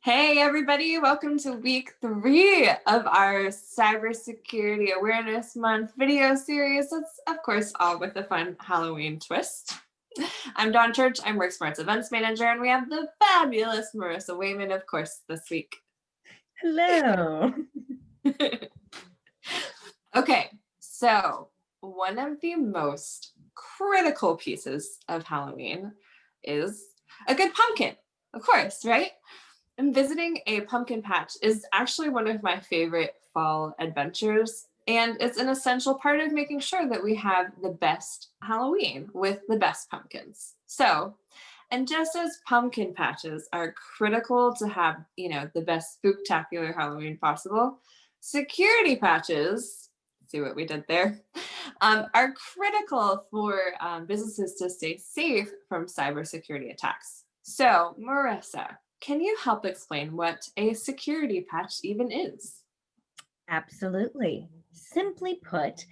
Hey, everybody, welcome to week 3 of our Cybersecurity Awareness Month video series. It's, of course, all with a fun Halloween twist. I'm Dawn Church, I'm WorkSmart's events manager, and we have the fabulous Marissa Wayman, of course, this week. Hello. Okay, so one of the most critical pieces of Halloween is a good pumpkin, of course, right? And visiting a pumpkin patch is actually one of my favorite fall adventures, and it's an essential part of making sure that we have the best Halloween with the best pumpkins. So, and just as pumpkin patches are critical to have, the best spooktacular Halloween possible, security patches, see what we did there, are critical for businesses to stay safe from cybersecurity attacks. So, Marissa, can you help explain what a security patch even is? Absolutely. Simply put,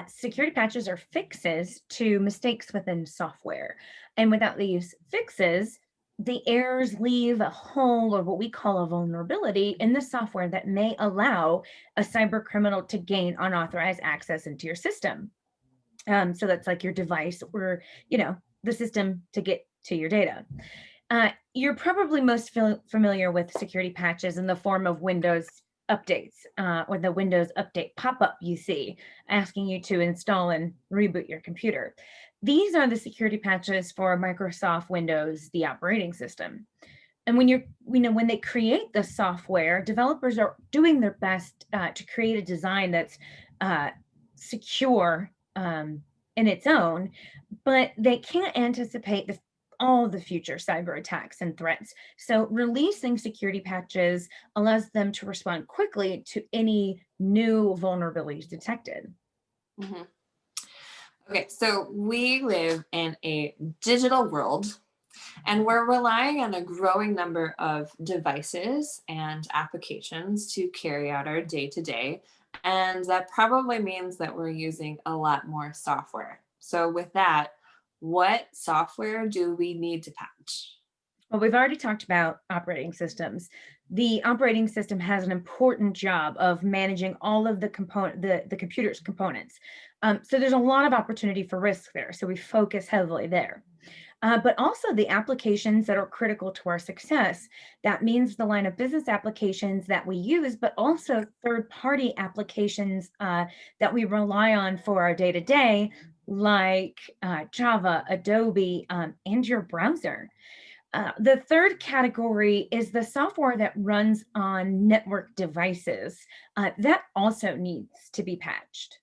security patches are fixes to mistakes within software. And without these fixes, the errors leave a hole or what we call a vulnerability in the software that may allow a cyber criminal to gain unauthorized access into your system. So that's like your device or, the system to get to your data. You're probably most familiar with security patches in the form of Windows updates or the Windows update pop-up you see asking you to install and reboot your computer. These are the security patches for Microsoft Windows, the operating system. And when they create the software, developers are doing their best to create a design that's secure in its own, but they can't anticipate all the future cyber attacks and threats. So releasing security patches allows them to respond quickly to any new vulnerabilities detected. Mhm. Okay, so we live in a digital world and we're relying on a growing number of devices and applications to carry out our day to day. And that probably means that we're using a lot more software. So, with that, what software do we need to patch? Well, we've already talked about operating systems. The operating system has an important job of managing all of the computer's components. So there's a lot of opportunity for risk there. So we focus heavily there. But also the applications that are critical to our success. That means the line of business applications that we use, but also third-party applications that we rely on for our day-to-day, like Java, Adobe, and your browser. The third category is the software that runs on network devices. That also needs to be patched.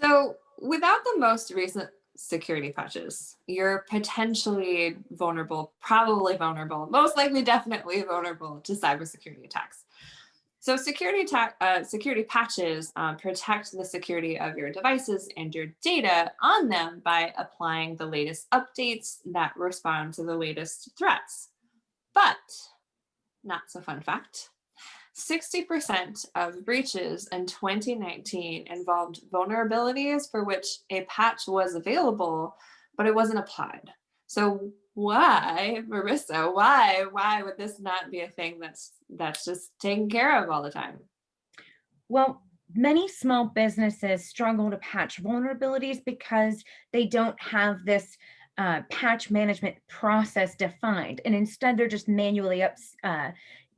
So, without the most recent security patches, you're potentially vulnerable, probably vulnerable, most likely, definitely vulnerable to cybersecurity attacks. So, security patches protect the security of your devices and your data on them by applying the latest updates that respond to the latest threats. But, not so fun fact, 60% of breaches in 2019 involved vulnerabilities for which a patch was available, but it wasn't applied. So why, Marissa, why would this not be a thing that's just taken care of all the time? Well, many small businesses struggle to patch vulnerabilities because they don't have this patch management process defined, and instead they're just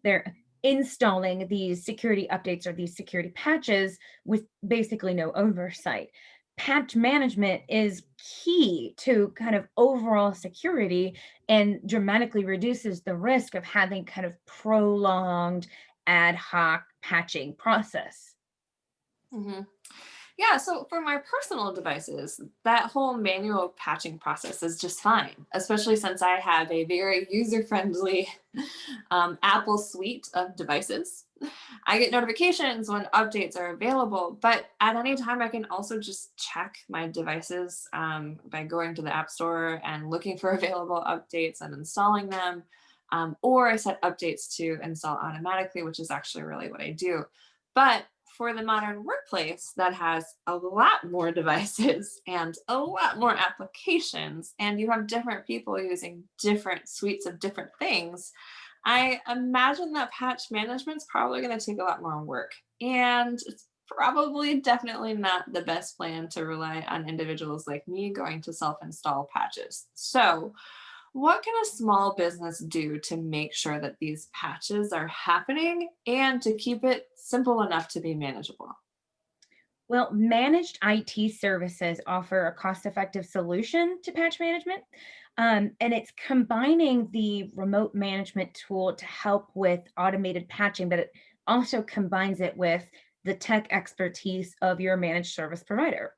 they're installing these security updates or these security patches with basically no oversight. Patch management is key to kind of overall security and dramatically reduces the risk of having kind of prolonged ad hoc patching process. Mhm. Yeah, so for my personal devices, that whole manual patching process is just fine, especially since I have a very user friendly Apple suite of devices. I get notifications when updates are available, but at any time, I can also just check my devices by going to the App Store and looking for available updates and installing them. Or I set updates to install automatically, which is actually really what I do. But for the modern workplace that has a lot more devices and a lot more applications, and you have different people using different suites of different things, I imagine that patch management's probably going to take a lot more work. And it's probably definitely not the best plan to rely on individuals like me going to self install patches. So, what can a small business do to make sure that these patches are happening and to keep it simple enough to be manageable? Well, managed IT services offer a cost effective solution to patch management. And it's combining the remote management tool to help with automated patching, but it also combines it with the tech expertise of your managed service provider.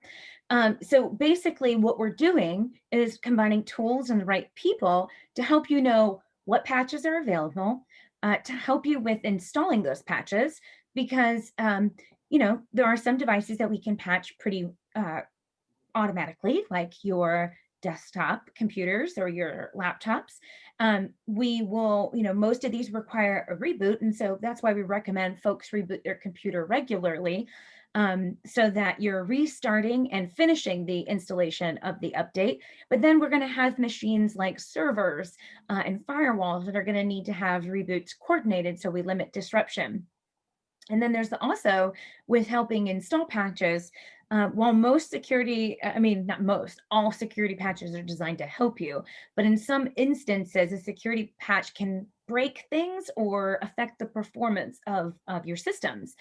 So basically, what we're doing is combining tools and the right people to help you know what patches are available, to help you with installing those patches, because there are some devices that we can patch pretty automatically, like your desktop computers or your laptops. We will, most of these require a reboot. And so that's why we recommend folks reboot their computer regularly, so that you're restarting and finishing the installation of the update. But then we're going to have machines like servers and firewalls that are going to need to have reboots coordinated so we limit disruption. And then there's also with helping install patches, while most security, I mean, not most, all security patches are designed to help you. But in some instances, a security patch can break things or affect the performance of your systems.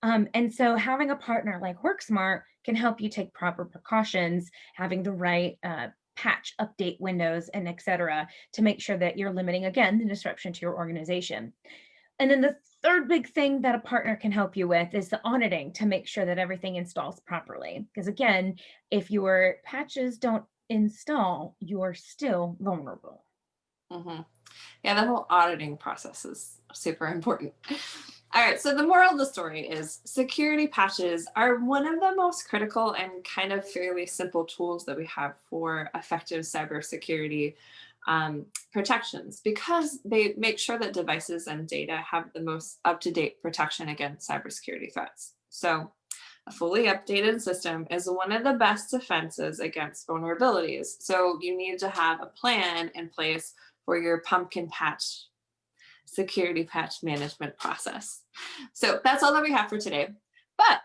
And so having a partner like WorkSmart can help you take proper precautions, having the right patch update windows and et cetera, to make sure that you're limiting, again, the disruption to your organization. And then the third big thing that a partner can help you with is the auditing to make sure that everything installs properly. Because again, if your patches don't install, you're still vulnerable. Hmm. Yeah, the whole auditing process is super important. All right, so the moral of the story is security patches are one of the most critical and kind of fairly simple tools that we have for effective cybersecurity protections because they make sure that devices and data have the most up to date protection against cybersecurity threats. So, a fully updated system is one of the best defenses against vulnerabilities. So, you need to have a plan in place for your pumpkin patch security patch management process. So that's all that we have for today. But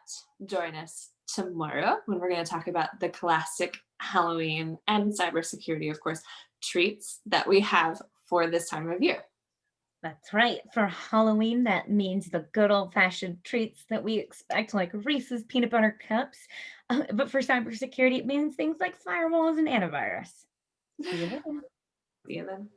join us tomorrow when we're going to talk about the classic Halloween and cybersecurity, of course, treats that we have for this time of year. That's right. For Halloween, that means the good old fashioned treats that we expect, like Reese's peanut butter cups. But for cybersecurity, it means things like firewalls and antivirus. See you then. See you then.